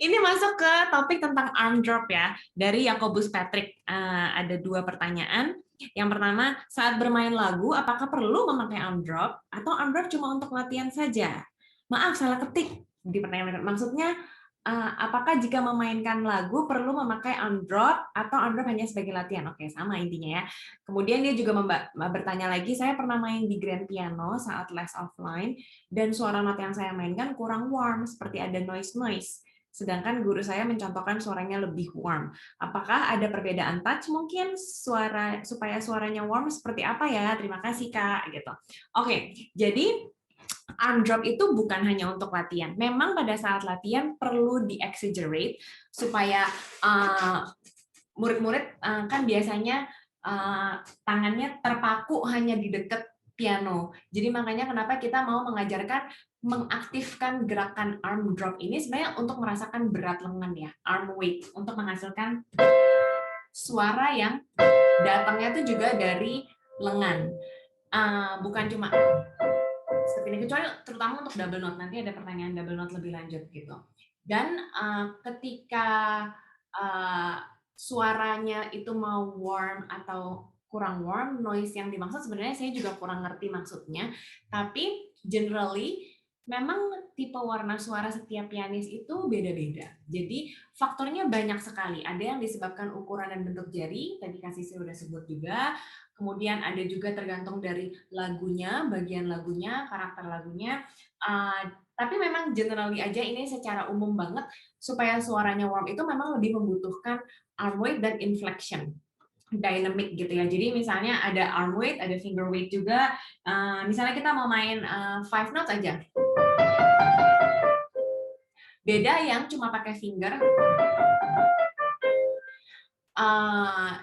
Ini masuk ke topik tentang arm drop ya, dari Yakobus Patrick. Ada 2 pertanyaan. Yang pertama, saat bermain lagu, apakah perlu memakai arm drop atau arm drop cuma untuk latihan saja? Maaf, salah ketik di pertanyaan. Maksudnya, apakah jika memainkan lagu perlu memakai arm drop atau arm drop hanya sebagai latihan? Oke, sama intinya ya. Kemudian dia juga bertanya lagi, saya pernah main di grand piano saat les offline, dan suara not yang saya mainkan kurang warm, seperti ada noise-noise. Sedangkan guru saya mencontohkan suaranya lebih warm. Apakah ada perbedaan touch mungkin suara supaya suaranya warm seperti apa ya? Terima kasih Kak gitu. Oke, jadi arm drop itu bukan hanya untuk latihan. Memang pada saat latihan perlu di-exaggerate supaya murid-murid kan biasanya tangannya terpaku hanya di dekat piano. Jadi makanya kenapa kita mau mengajarkan mengaktifkan gerakan arm drop ini sebenarnya untuk merasakan berat lengan ya, arm weight, untuk menghasilkan suara yang datangnya itu juga dari lengan. Bukan cuma seperti ini, kecuali terutama untuk double note. Nanti ada pertanyaan double note lebih lanjut gitu. Dan ketika suaranya itu mau warm atau kurang warm, noise yang dimaksud sebenarnya saya juga kurang ngerti maksudnya. Tapi generally memang tipe warna suara setiap pianis itu beda-beda. Jadi faktornya banyak sekali. Ada yang disebabkan ukuran dan bentuk jari, tadi Kak Sisi udah sebut juga. Kemudian ada juga tergantung dari lagunya, bagian lagunya, karakter lagunya. Tapi memang generally aja ini secara umum banget, supaya suaranya warm itu memang lebih membutuhkan arm weight dan inflection dynamic gitu ya. Jadi misalnya ada arm weight, ada finger weight juga. Misalnya kita mau main 5 notes aja. Beda yang cuma pakai finger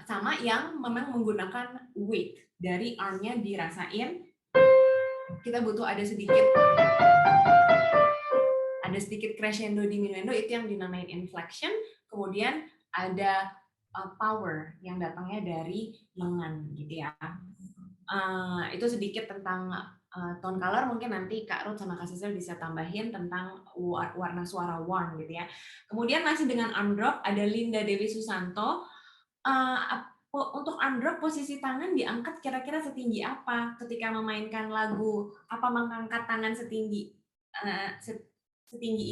sama yang memang menggunakan weight dari armnya dirasain. Kita butuh ada sedikit crescendo diminuendo, itu yang dinamain inflection. Kemudian ada power yang datangnya dari lengan gitu ya. Itu sedikit tentang tone color, mungkin nanti Kak Ruth sama Kak Sisil bisa tambahin tentang warna suara warm gitu ya. Kemudian masih dengan arm drop ada Linda Dewi Susanto. Untuk arm drop posisi tangan diangkat kira-kira setinggi apa ketika memainkan lagu? Apa mengangkat tangan setinggi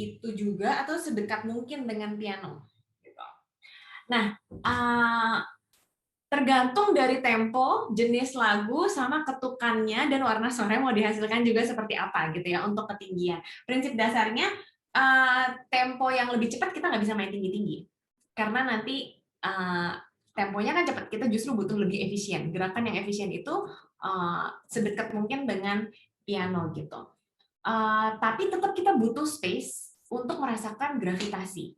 itu juga atau sedekat mungkin dengan piano? Nah, tergantung dari tempo, jenis lagu, sama ketukannya dan warna suara yang mau dihasilkan juga seperti apa gitu ya untuk ketinggian. Prinsip dasarnya tempo yang lebih cepat kita nggak bisa main tinggi-tinggi karena nanti temponya kan cepat, kita justru butuh lebih efisien. Gerakan yang efisien itu sedekat mungkin dengan piano gitu. Tapi tetap kita butuh space untuk merasakan gravitasi.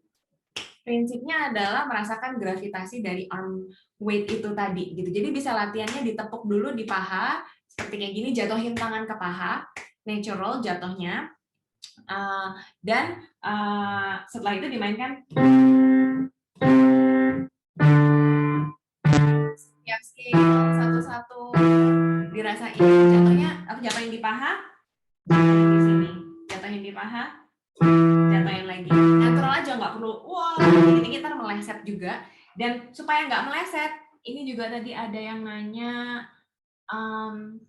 Prinsipnya adalah merasakan gravitasi dari arm weight itu tadi gitu. Jadi bisa latihannya ditepuk dulu di paha seperti kayak gini, jatuhin tangan ke paha, natural jatuhnya. Dan setelah itu dimainkan setiap scale satu-satu, dirasain jatuhnya, jatuhin di paha, di sini, jatuhin di paha, jatuhin lagi. Natural aja, nggak perlu wah tinggi-tinggi ntar meleset juga. Dan supaya nggak meleset, ini juga tadi ada yang nanya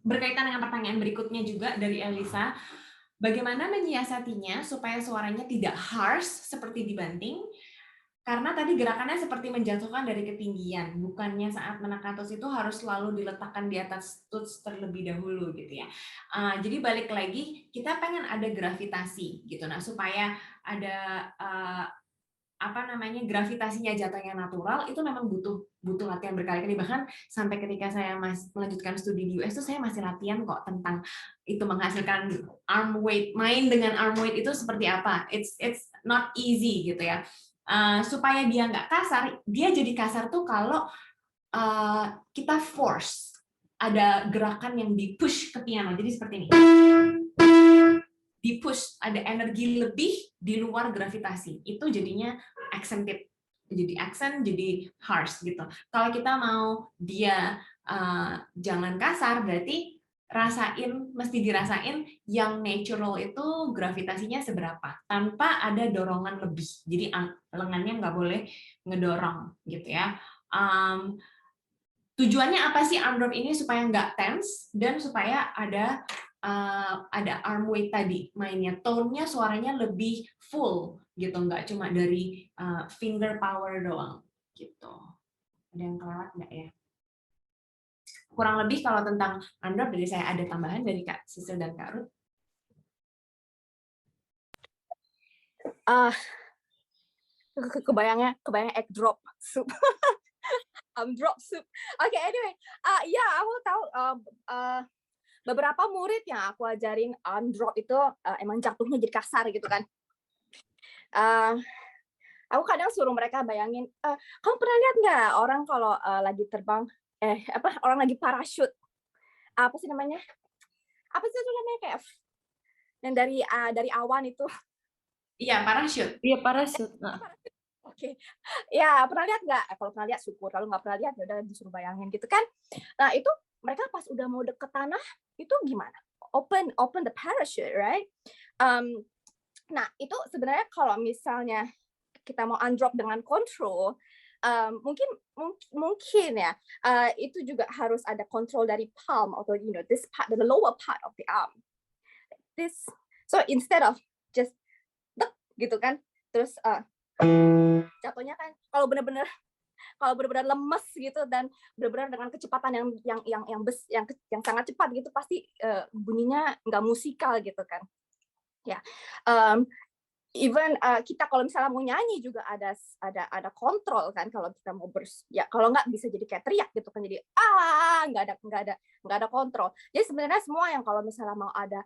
berkaitan dengan pertanyaan berikutnya juga dari Elisa. Bagaimana menyiasatinya supaya suaranya tidak harsh seperti dibanting? Karena tadi gerakannya seperti menjatuhkan dari ketinggian, bukannya saat menekan tuts itu harus selalu diletakkan di atas tuts terlebih dahulu gitu ya. Jadi balik lagi, kita pengen ada gravitasi gitu. Nah, supaya ada gravitasinya jatuhnya natural, itu memang butuh latihan berkali-kali. Bahkan sampai ketika saya melanjutkan studi di US tuh saya masih latihan kok tentang itu, menghasilkan arm weight, main dengan arm weight itu seperti apa. It's not easy gitu ya. Supaya dia nggak kasar, dia jadi kasar tuh kalau kita force, ada gerakan yang di push ke piano, jadi seperti ini, di push, ada energi lebih di luar gravitasi, itu jadinya accented, jadi accent, jadi harsh gitu. Kalau kita mau dia jangan kasar, berarti mesti dirasain yang natural itu gravitasinya seberapa tanpa ada dorongan lebih. Jadi lengannya nggak boleh ngedorong gitu ya. Tujuannya apa sih arm drop ini? Supaya nggak tense dan supaya ada arm weight tadi mainnya, tone-nya suaranya lebih full gitu, nggak cuma dari finger power doang gitu. Ada yang kelewat nggak ya? Kurang lebih kalau tentang arm drop dari saya. Ada tambahan dari Kak Sisil dan Kak Ruth? Kebayang egg drop soup. Drop soup. Oke, anyway, ya aku tahu beberapa murid yang aku ajarin drop itu emang jatuhnya jadi kasar gitu kan. Aku kadang suruh mereka bayangin, kamu pernah lihat nggak orang kalau lagi terbang, orang lagi parachute, apa sih namanya? Apa sih itu namanya, kayak yang dari awan itu? Iya, parachute. Iya, parachute. Oke. Ya, pernah lihat nggak? Kalau pernah lihat syukur, kalau nggak pernah lihat ya udah disuruh bayangin gitu kan. Nah, itu mereka pas udah mau deket tanah, itu gimana? Open the parachute, right? Nah, itu sebenarnya kalau misalnya kita mau undrop dengan control, mungkin ya, itu juga harus ada control dari palm atau this part, the lower part of the arm. So instead of just gitu kan, terus jatuhnya kan kalau benar-benar lemes gitu dan benar-benar dengan kecepatan yang sangat cepat gitu, pasti bunyinya nggak musikal gitu kan ya. Even kita kalau misalnya mau nyanyi juga ada kontrol kan, kalau kita mau ya kalau nggak bisa jadi kayak teriak gitu kan, jadi nggak ada kontrol. Jadi sebenarnya semua yang kalau misalnya mau ada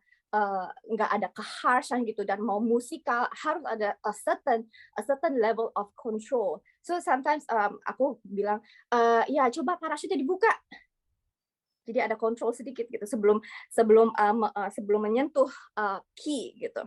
nggak ada keharshan gitu dan mau musikal, harus ada a certain level of control. So sometimes aku bilang ya coba parachute dibuka, jadi ada kontrol sedikit gitu sebelum menyentuh key gitu.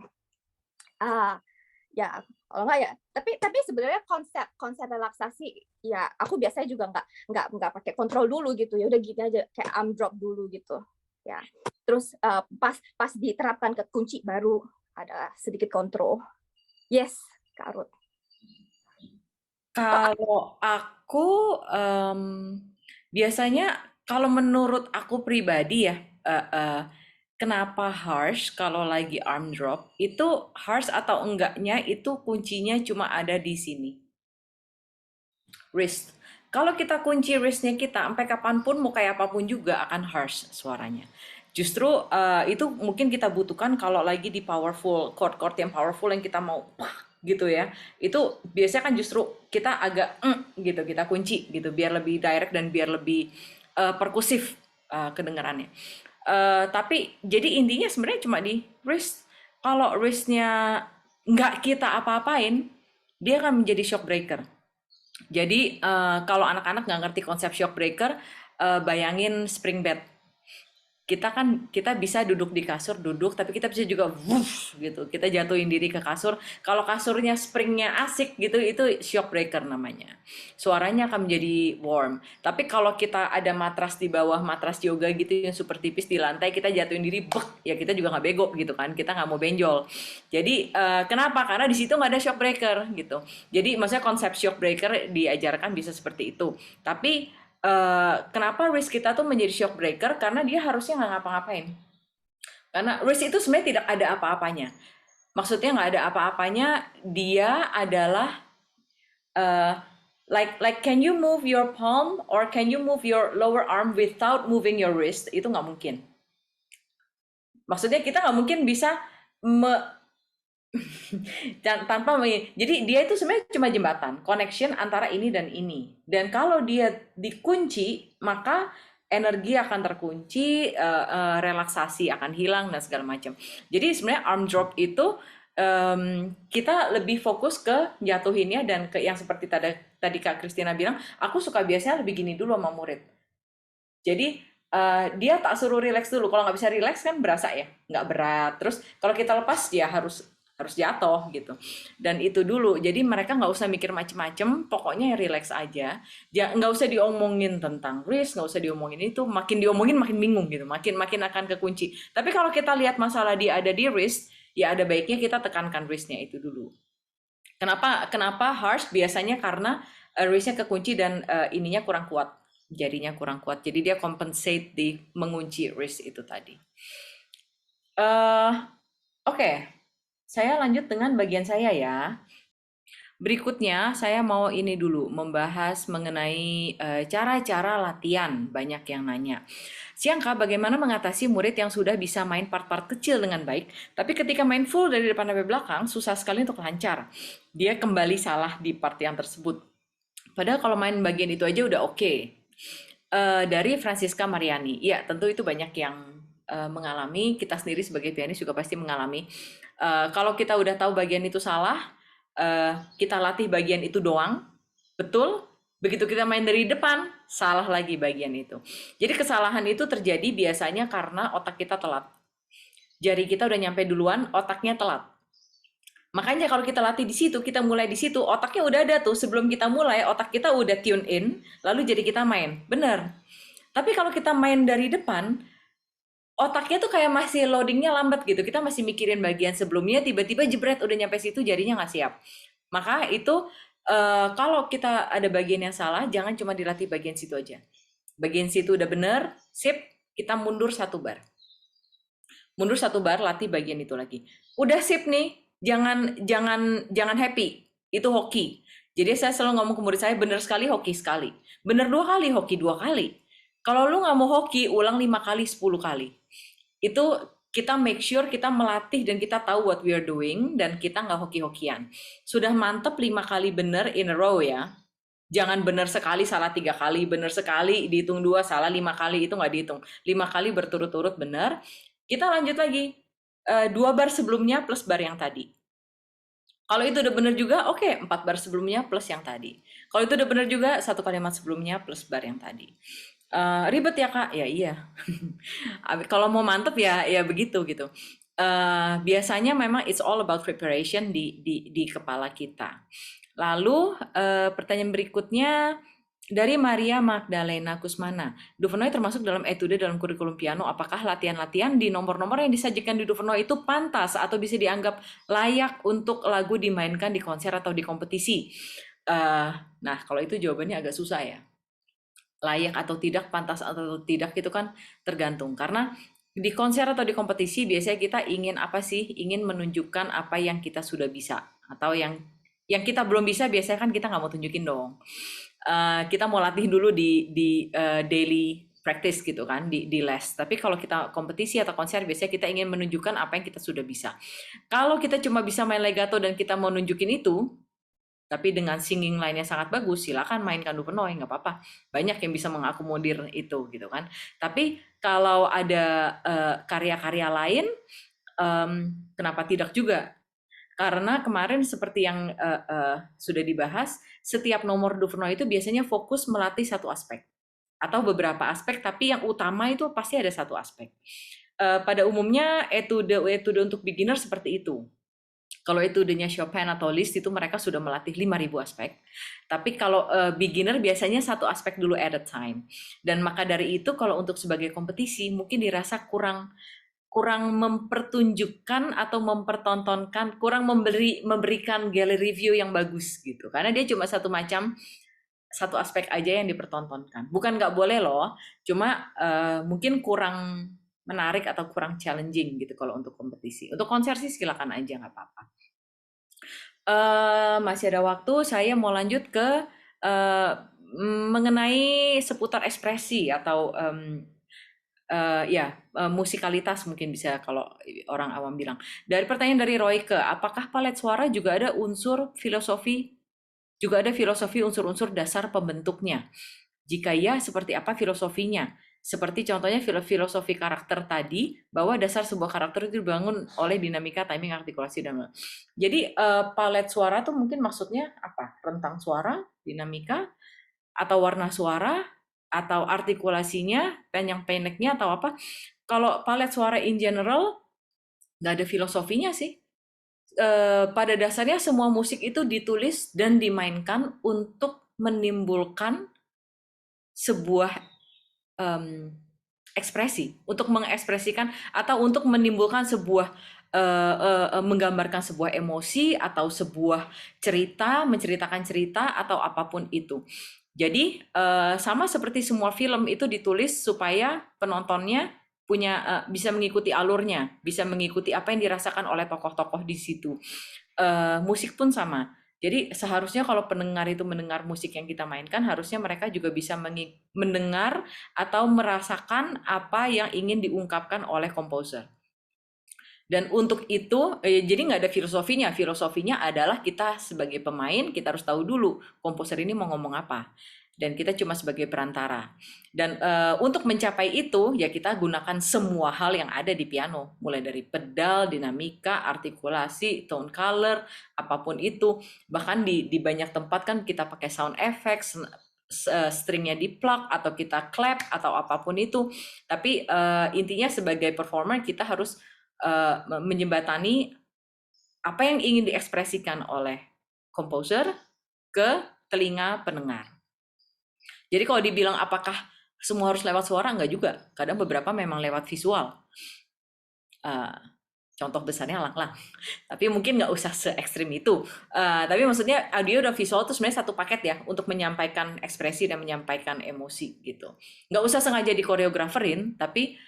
Ya kalau nggak ya, tapi sebenarnya konsep relaksasi ya aku biasanya juga nggak pakai kontrol dulu gitu, ya udah gini aja kayak arm drop dulu gitu ya. Terus pas diterapkan ke kunci baru ada sedikit kontrol. Yes, Kak Ruth. Kalau aku biasanya, kalau menurut aku pribadi ya, kenapa harsh kalau lagi arm drop, itu harsh atau enggaknya itu kuncinya cuma ada di sini. Wrist. Kalau kita kunci wristnya kita, sampai kapanpun mau kayak apapun juga akan harsh suaranya. Justru itu mungkin kita butuhkan kalau lagi di powerful, chord yang powerful yang kita mau gitu ya. Itu biasanya kan justru kita agak gitu, kita kunci gitu biar lebih direct dan biar lebih perkusif kedengarannya. Tapi jadi intinya sebenarnya cuma di wrist. Kalau wristnya nggak kita apa-apain, dia akan menjadi shock breaker. Jadi kalau anak-anak nggak ngerti konsep shock breaker, bayangin spring bed. Kita bisa duduk di kasur, tapi kita bisa juga wuff gitu, kita jatuhin diri ke kasur. Kalau kasurnya springnya asik gitu, itu shock breaker namanya. Suaranya akan menjadi warm. Tapi kalau kita ada matras di bawah, matras yoga gitu yang super tipis di lantai, kita jatuhin diri, ya kita juga nggak bego gitu kan, kita nggak mau benjol. Jadi kenapa? Karena di situ nggak ada shock breaker gitu. Jadi maksudnya konsep shock breaker diajarkan bisa seperti itu. Tapi kenapa wrist kita tuh menjadi shock breaker? Karena dia harusnya nggak ngapa-ngapain. Karena wrist itu sebenarnya tidak ada apa-apanya. Maksudnya nggak ada apa-apanya. Dia adalah like can you move your palm or can you move your lower arm without moving your wrist? Itu nggak mungkin. Maksudnya kita nggak mungkin bisa tanpa jadi dia itu sebenarnya cuma jembatan connection antara ini dan ini, dan kalau dia dikunci maka energi akan terkunci, relaksasi akan hilang dan segala macam. Jadi sebenarnya arm drop itu kita lebih fokus ke jatuhinnya dan ke yang seperti tadi Kak Christina bilang, aku suka biasanya lebih gini dulu sama murid. Jadi dia tak suruh relax dulu. Kalau nggak bisa relax kan berasa ya nggak berat. Terus kalau kita lepas ya harus harus jatuh gitu. Dan itu dulu, jadi mereka nggak usah mikir macem-macem, pokoknya relax aja. Nggak usah diomongin tentang risk, nggak usah diomongin itu, makin diomongin makin bingung gitu, makin akan kekunci. Tapi kalau kita lihat masalah dia ada di risk, ya ada baiknya kita tekankan risknya itu dulu. Kenapa harsh? Biasanya karena risknya kekunci dan ininya kurang kuat, jadinya kurang kuat. Jadi dia compensate di mengunci risk itu tadi. Oke. Saya lanjut dengan bagian saya ya. Berikutnya, saya mau ini dulu, membahas mengenai cara-cara latihan. Banyak yang nanya. Siangka, bagaimana mengatasi murid yang sudah bisa main part-part kecil dengan baik, tapi ketika main full dari depan sampai belakang, susah sekali untuk lancar. Dia kembali salah di part yang tersebut. Padahal kalau main bagian itu aja udah oke. Dari Francisca Mariani. Ya, tentu itu banyak yang mengalami. Kita sendiri sebagai pianis juga pasti mengalami. Kalau kita udah tahu bagian itu salah, kita latih bagian itu doang, betul. Begitu kita main dari depan, salah lagi bagian itu. Jadi kesalahan itu terjadi biasanya karena otak kita telat. Jari kita udah nyampe duluan, otaknya telat. Makanya kalau kita latih di situ, kita mulai di situ, otaknya udah ada tuh. Sebelum kita mulai, otak kita udah tune in, lalu jadi kita main. Bener. Tapi kalau kita main dari depan, otaknya tuh kayak masih loadingnya lambat gitu. Kita masih mikirin bagian sebelumnya, tiba-tiba jebret udah nyampe situ, jadinya nggak siap. Maka itu kalau kita ada bagian yang salah, jangan cuma dilatih bagian situ aja. Bagian situ udah bener, sip, kita mundur 1 bar. Mundur 1 bar, latih bagian itu lagi. Udah sip nih, jangan happy. Itu hoki. Jadi saya selalu ngomong ke murid saya, bener sekali, hoki sekali. Bener 2 kali, hoki 2 kali. Kalau lu nggak mau hoki, ulang 5 kali, 10 kali. Itu kita make sure kita melatih dan kita tahu what we are doing dan kita nggak hoki-hokian. Sudah mantep 5 kali bener in a row ya. Jangan bener sekali, salah 3 kali, bener sekali, dihitung 2, salah 5 kali, itu nggak dihitung. 5 kali berturut-turut bener. Kita lanjut lagi. 2 bar sebelumnya plus bar yang tadi. Kalau itu udah bener juga, oke, 4 bar sebelumnya plus yang tadi. Kalau itu udah bener juga, 1 kalimat sebelumnya plus bar yang tadi. Ribet ya Kak? Ya iya. Kalau mau mantep ya begitu gitu. Biasanya memang it's all about preparation di kepala kita. Lalu pertanyaan berikutnya dari Maria Magdalena Kusmana. Duvernoy termasuk dalam etude dalam kurikulum piano. Apakah latihan-latihan di nomor-nomor yang disajikan di Duvernoy itu pantas atau bisa dianggap layak untuk lagu dimainkan di konser atau di kompetisi? Nah, kalau itu jawabannya agak susah ya. Layak atau tidak, pantas atau tidak itu kan tergantung. Karena di konser atau di kompetisi biasanya kita ingin apa sih? Ingin menunjukkan apa yang kita sudah bisa. Atau yang kita belum bisa biasanya kan kita nggak mau tunjukin dong. Kita mau latih dulu di daily practice gitu kan, di les. Tapi kalau kita kompetisi atau konser biasanya kita ingin menunjukkan apa yang kita sudah bisa. Kalau kita cuma bisa main legato dan kita mau nunjukin itu, tapi dengan singing line-nya sangat bagus, silakan mainkan Duvernoy, nggak apa-apa. Banyak yang bisa mengakomodir itu gitu kan. Tapi kalau ada karya-karya lain, kenapa tidak juga? Karena kemarin seperti yang sudah dibahas, setiap nomor Duvernoy itu biasanya fokus melatih satu aspek atau beberapa aspek, tapi yang utama itu pasti ada satu aspek. Pada umumnya etude untuk beginner seperti itu. Kalau etudenya Chopin atau Liszt itu mereka sudah melatih 5.000 aspek. Tapi kalau beginner biasanya satu aspek dulu at a time. Dan maka dari itu kalau untuk sebagai kompetisi mungkin dirasa kurang mempertunjukkan atau mempertontonkan, kurang memberikan gallery review yang bagus gitu. Karena dia cuma satu aspek aja yang dipertontonkan. Bukan nggak boleh loh, cuma mungkin kurang menarik atau kurang challenging gitu kalau untuk kompetisi. Untuk konser sih silakan aja, nggak apa-apa. Masih ada waktu, saya mau lanjut ke mengenai seputar ekspresi atau musikalitas mungkin bisa kalau orang awam bilang. Dari pertanyaan dari Royke, apakah palet suara juga ada unsur filosofi, unsur-unsur dasar pembentuknya? Jika ya, seperti apa filosofinya? Seperti contohnya filosofi karakter tadi, bahwa dasar sebuah karakter itu dibangun oleh dinamika, timing, artikulasi, dan jadi palet suara tuh mungkin maksudnya apa? Rentang suara, dinamika, atau warna suara, atau artikulasinya, panjang pendeknya, atau apa. Kalau palet suara in general, nggak ada filosofinya sih. pada dasarnya semua musik itu ditulis dan dimainkan untuk menimbulkan sebuah ekspresi, untuk mengekspresikan atau untuk menimbulkan sebuah menggambarkan sebuah emosi atau sebuah cerita, menceritakan cerita atau apapun itu. Jadi sama seperti semua film itu ditulis supaya penontonnya punya bisa mengikuti alurnya, bisa mengikuti apa yang dirasakan oleh tokoh-tokoh di situ. Musik pun sama. Jadi seharusnya kalau pendengar itu mendengar musik yang kita mainkan, harusnya mereka juga bisa mendengar atau merasakan apa yang ingin diungkapkan oleh komposer. Dan untuk itu, jadi nggak ada filosofinya. Filosofinya adalah kita sebagai pemain, kita harus tahu dulu komposer ini mau ngomong apa. Dan kita cuma sebagai perantara. Dan untuk mencapai itu, ya kita gunakan semua hal yang ada di piano. Mulai dari pedal, dinamika, artikulasi, tone color, apapun itu. Bahkan di banyak tempat kan kita pakai sound effects, stringnya di plug, atau kita clap, atau apapun itu. Tapi intinya sebagai performer, kita harus menjembatani apa yang ingin diekspresikan oleh komposer ke telinga pendengar. Jadi kalau dibilang apakah semua harus lewat suara, enggak juga. Kadang beberapa memang lewat visual. Contoh besarnya Lang-Lang. Tapi mungkin nggak usah se-ekstrim itu. Tapi maksudnya audio dan visual itu sebenarnya satu paket ya untuk menyampaikan ekspresi dan menyampaikan emosi gitu. Nggak usah sengaja dikoreograferin, tapi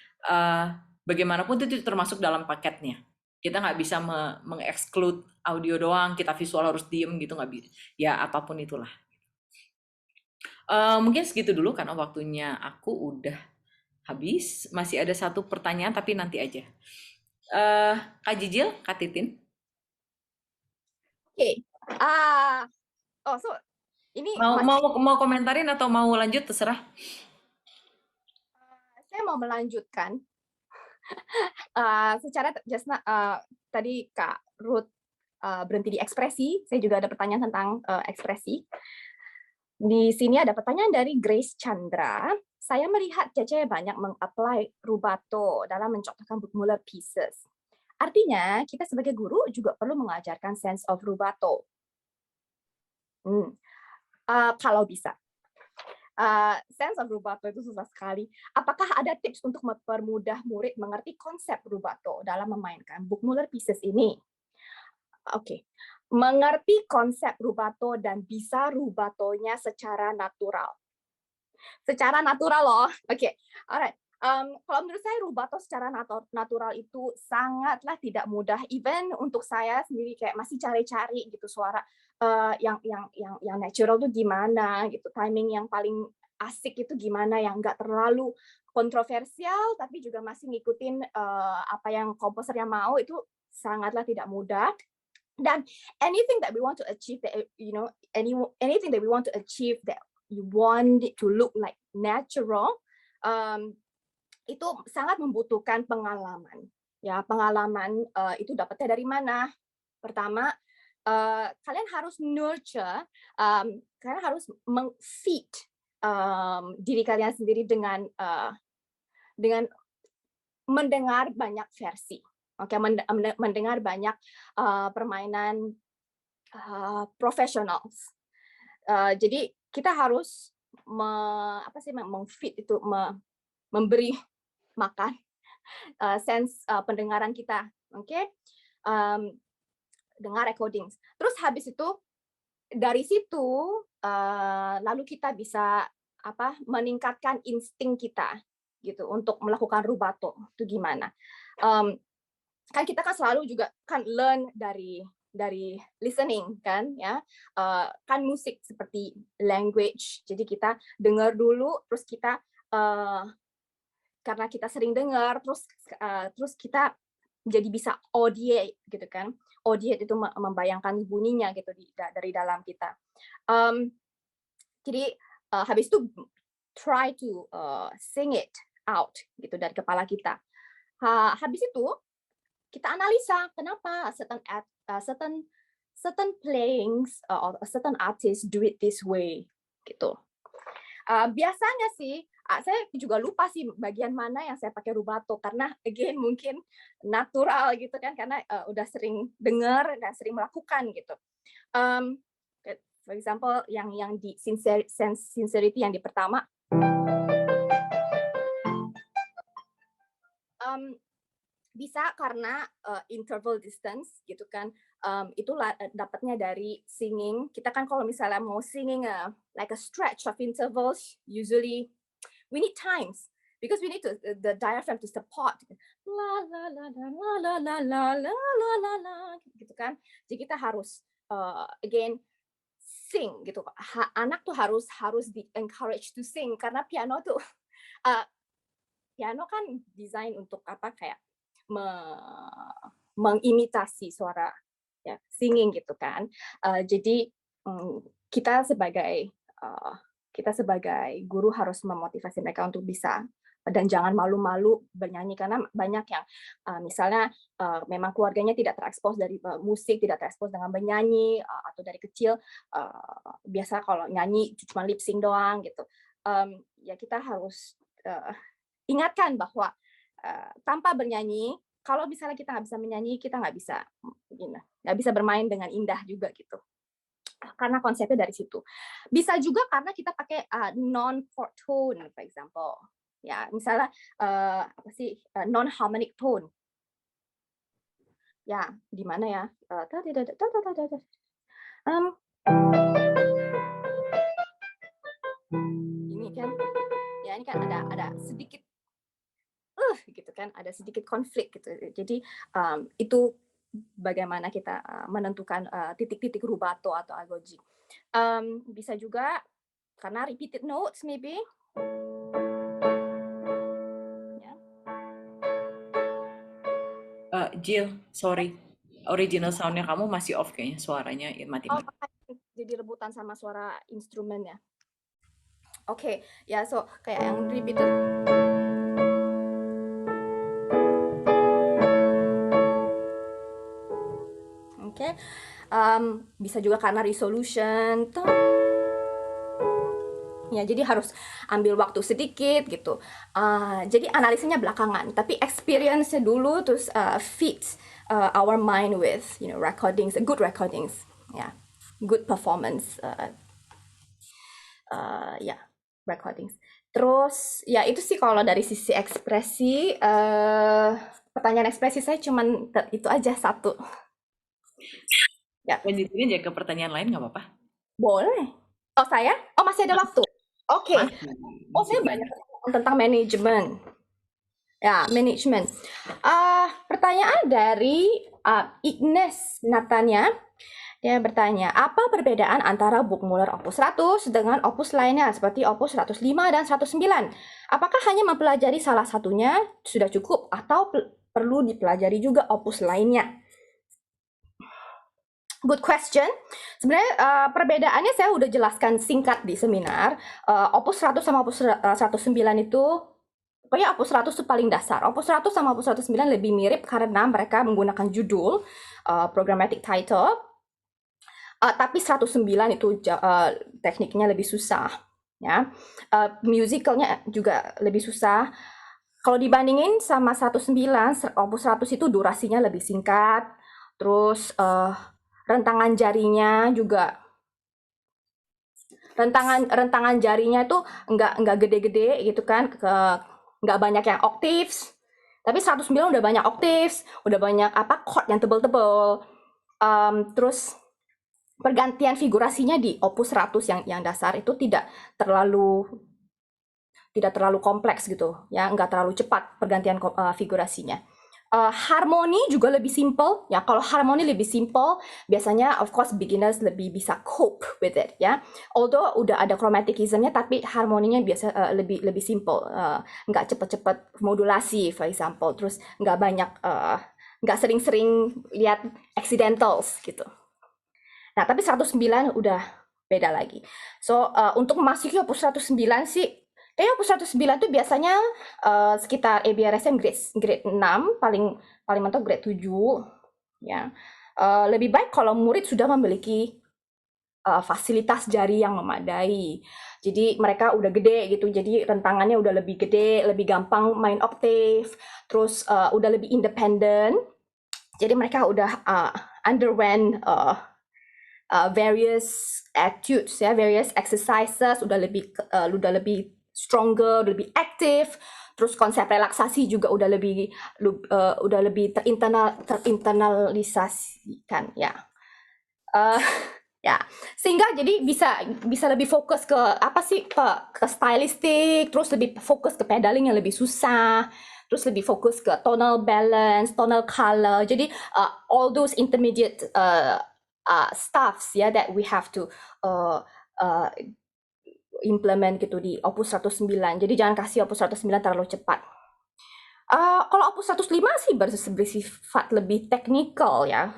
bagaimanapun itu termasuk dalam paketnya. Kita nggak bisa mengeksklude audio doang, kita visual harus diem gitu, nggak bisa. Ya apapun itulah. Mungkin segitu dulu karena waktunya aku udah habis. Masih ada satu pertanyaan tapi nanti aja. Kak Jijil, Kak Titin. Oke. So ini mau komentarin atau mau lanjut terserah. Saya mau melanjutkan. Secara tadi Kak Ruth berhenti di ekspresi. Saya juga ada pertanyaan tentang ekspresi. Di sini ada pertanyaan dari Grace Chandra. Saya melihat Cece banyak meng-apply rubato dalam mencontohkan Bruckmüller pieces. Artinya, kita sebagai guru juga perlu mengajarkan sense of rubato. Kalau bisa. Sense of rubato itu susah sekali. Apakah ada tips untuk mempermudah murid mengerti konsep rubato dalam memainkan Bruckmüller pieces ini? Oke. Mengerti konsep rubato dan bisa rubatonya secara natural. Secara natural loh. Oke. Alright. Kalau menurut saya rubato secara natural itu sangatlah tidak mudah. Even untuk saya sendiri kayak masih cari-cari gitu suara yang natural tuh gimana gitu. Timing yang paling asik itu gimana, yang nggak terlalu kontroversial tapi juga masih ngikutin apa yang komposernya mau, itu sangatlah tidak mudah. Dan anything that we want to achieve, that anything that we want to achieve that you want it to look like natural, itu sangat membutuhkan pengalaman. Ya, pengalaman itu dapatnya dari mana? Pertama, kalian harus nurture, kalian harus meng-feed diri kalian sendiri dengan mendengar banyak versi. Oke, mendengar banyak permainan professionals. Jadi kita harus meng-feed itu, memberi makan sense pendengaran kita. Oke, dengar recordings. Terus habis itu dari situ lalu kita bisa meningkatkan insting kita gitu untuk melakukan rubato. Itu gimana? Kan kita kan selalu juga kan learn dari listening kan ya, kan musik seperti language, jadi kita dengar dulu terus kita karena kita sering dengar terus kita jadi bisa audiate gitu kan. Audiate itu membayangkan bunyinya gitu dari dalam kita. Jadi habis itu try to sing it out gitu dari kepala kita. Habis itu kita analisa kenapa certain playings or certain artists do it this way gitu. Biasanya sih saya juga lupa sih bagian mana yang saya pakai rubato karena again mungkin natural gitu kan karena udah sering dengar dan sering melakukan gitu. For example yang di sincerity yang di pertama bisa karena interval distance gitu kan. Itu dapatnya dari singing. Kita kan kalau misalnya mau singing like a stretch of intervals, usually we need times because we need the diaphragm to support. La la la la la la la la la la la gitu kan. Jadi kita harus again sing gitu. Anak tuh harus di encourage to sing karena piano tuh piano kan desain untuk apa kayak mengimitasi suara ya singing gitu kan. Jadi kita sebagai guru harus memotivasi mereka untuk bisa dan jangan malu-malu bernyanyi karena banyak yang misalnya memang keluarganya tidak terekspos dari musik, tidak terekspos dengan bernyanyi atau dari kecil biasa kalau nyanyi cuma lip sync doang gitu. Ya kita harus ingatkan bahwa tanpa bernyanyi, kalau misalnya kita nggak bisa menyanyi, kita nggak bisa bermain dengan indah juga gitu. Karena konsepnya dari situ. Bisa juga karena kita pakai non-chord tone, for example. Ya, misalnya non-harmonic tone. Ya, di mana ya? Ini kan, ya ini kan ada sedikit gitu kan, ada sedikit konflik gitu. Jadi itu bagaimana kita menentukan titik-titik rubato atau agogi. Bisa juga karena repeated notes maybe. Jill, sorry, original soundnya kamu masih off kayaknya, suaranya mati-mati. Jadi rebutan sama suara instrumennya. Oke, ya so kayak yang repeated. Oke, bisa juga karena resolution. Ya, jadi harus ambil waktu sedikit gitu. Jadi analisanya belakangan, tapi experience-nya dulu terus fit our mind with recordings, good recordings, ya, good performance, ya, recordings. Terus ya itu sih kalau dari sisi ekspresi. Pertanyaan ekspresi saya cuman itu aja satu. Ya. Lanjutin aja ke pertanyaan lain nggak apa-apa? Boleh. Oh saya? Oh masih ada waktu. Oke. Oh saya banyak tentang manajemen. Ya, manajemen. Pertanyaan dari Ignes Natanya. Dia bertanya, apa perbedaan antara Burgmüller Opus 100 dengan opus lainnya seperti Opus 105 dan 109? Apakah hanya mempelajari salah satunya sudah cukup atau perlu dipelajari juga opus lainnya? Good question. Sebenarnya perbedaannya saya udah jelaskan singkat di seminar. Opus 100 sama Opus 109 itu, pokoknya Opus 100 itu paling dasar. Opus 100 sama Opus 109 lebih mirip karena mereka menggunakan judul, programmatic title. Tapi 109 itu tekniknya lebih susah. Ya. Musicalnya juga lebih susah. Kalau dibandingin sama 109, Opus 100 itu durasinya lebih singkat. Terus rentangan jarinya juga rentangan jarinya itu nggak gede-gede gitu kan, nggak banyak yang octaves. Tapi 109 udah banyak octaves, udah banyak chord yang tebel-tebel. Terus pergantian figurasinya di Opus 100 yang dasar itu tidak terlalu kompleks gitu ya, nggak terlalu cepat pergantian figurasinya. Harmoni juga lebih simple ya. Kalau harmoni lebih simple, biasanya of course beginners lebih bisa cope with it ya. Although udah ada chromaticismnya, tapi harmoninya biasa lebih simple, nggak cepet-cepet modulasi for example. Terus nggak sering-sering lihat accidentals gitu. Nah, tapi 109 udah beda lagi. So, untuk memasuki Opus 109 sih, kayaknya Opus 109 itu biasanya sekitar ABRSM grade 6, paling mentok grade 7. Ya. Lebih baik kalau murid sudah memiliki fasilitas jari yang memadai. Jadi mereka udah gede gitu, jadi rentangannya udah lebih gede, lebih gampang main octave, terus udah lebih independen. Jadi mereka udah underwent various attitudes ya, various exercises, udah lebih stronger, udah lebih aktif. Terus konsep relaksasi juga udah lebih terinternalisasikan ya. Ya, sehingga jadi bisa lebih fokus ke apa sih, ke stylistic, terus lebih fokus ke pedaling yang lebih susah, terus lebih fokus ke tonal balance, tonal color. Jadi all those intermediate stuffs ya that we have to implement gitu di Opus 109. Jadi jangan kasih Opus 109 terlalu cepat. Kalau Opus 105 sih bersifat lebih teknikal ya.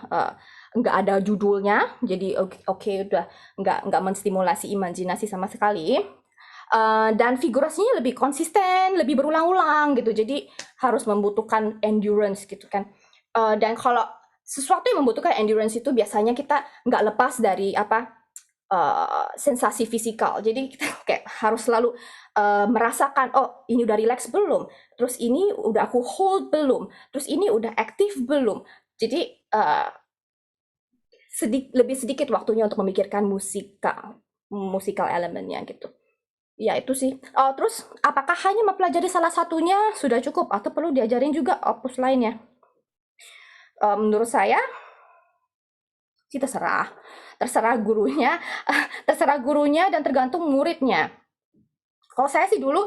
Nggak ada judulnya, jadi oke, udah nggak menstimulasi imajinasi sama sekali. Dan figurasinya lebih konsisten, lebih berulang-ulang gitu. Jadi harus membutuhkan endurance gitu kan. Dan kalau sesuatu yang membutuhkan endurance itu biasanya kita nggak lepas dari sensasi fisikal. Jadi kita kayak harus selalu merasakan, oh ini udah relax belum, terus ini udah aku hold belum, terus ini udah aktif belum. Jadi lebih sedikit waktunya untuk memikirkan musikal elemennya gitu. Ya itu sih. Terus apakah hanya mempelajari salah satunya sudah cukup atau perlu diajarin juga opus lainnya? Menurut saya sih terserah gurunya, dan tergantung muridnya. Kalau saya sih dulu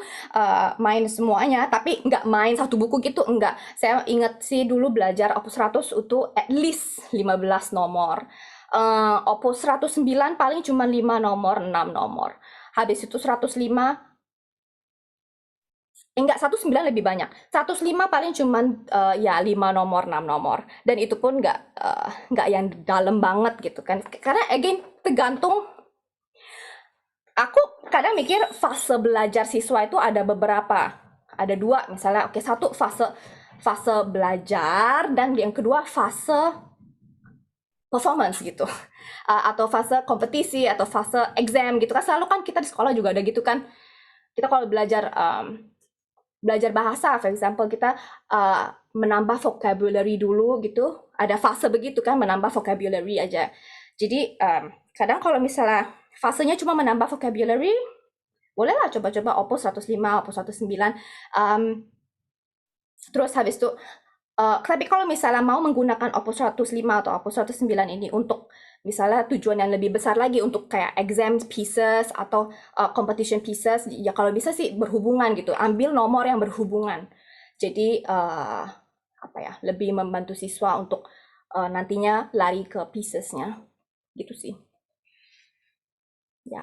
main semuanya, tapi nggak main satu buku gitu, enggak. Saya ingat sih dulu belajar Opus 100 itu at least 15 nomor. Opus 109 paling cuma 5 nomor, 6 nomor. Habis itu 105, enggak, 109 lebih banyak. 105 paling cuma ya 5 nomor, 6 nomor. Dan itu pun nggak yang dalam banget gitu kan. Karena again, tergantung. Aku kadang mikir fase belajar siswa itu ada beberapa. Ada dua misalnya. Oke, satu fase belajar dan yang kedua fase performance gitu. Atau fase kompetisi atau fase exam gitu kan. Selalu kan kita di sekolah juga ada gitu kan. Kita kalau belajar bahasa, for example, kita menambah vocabulary dulu gitu. Ada fase begitu kan, menambah vocabulary aja. Jadi kadang kalau misalnya fasenya cuma menambah vocabulary, bolehlah coba-coba Opus 105, Opus 109. Terus habis itu, tapi kalau misalnya mau menggunakan Opus 105 atau Opus 109 ini untuk misalnya tujuan yang lebih besar lagi, untuk kayak exam pieces atau competition pieces, ya kalau bisa sih berhubungan gitu, ambil nomor yang berhubungan. Jadi lebih membantu siswa untuk nantinya lari ke piecesnya gitu sih. Ya.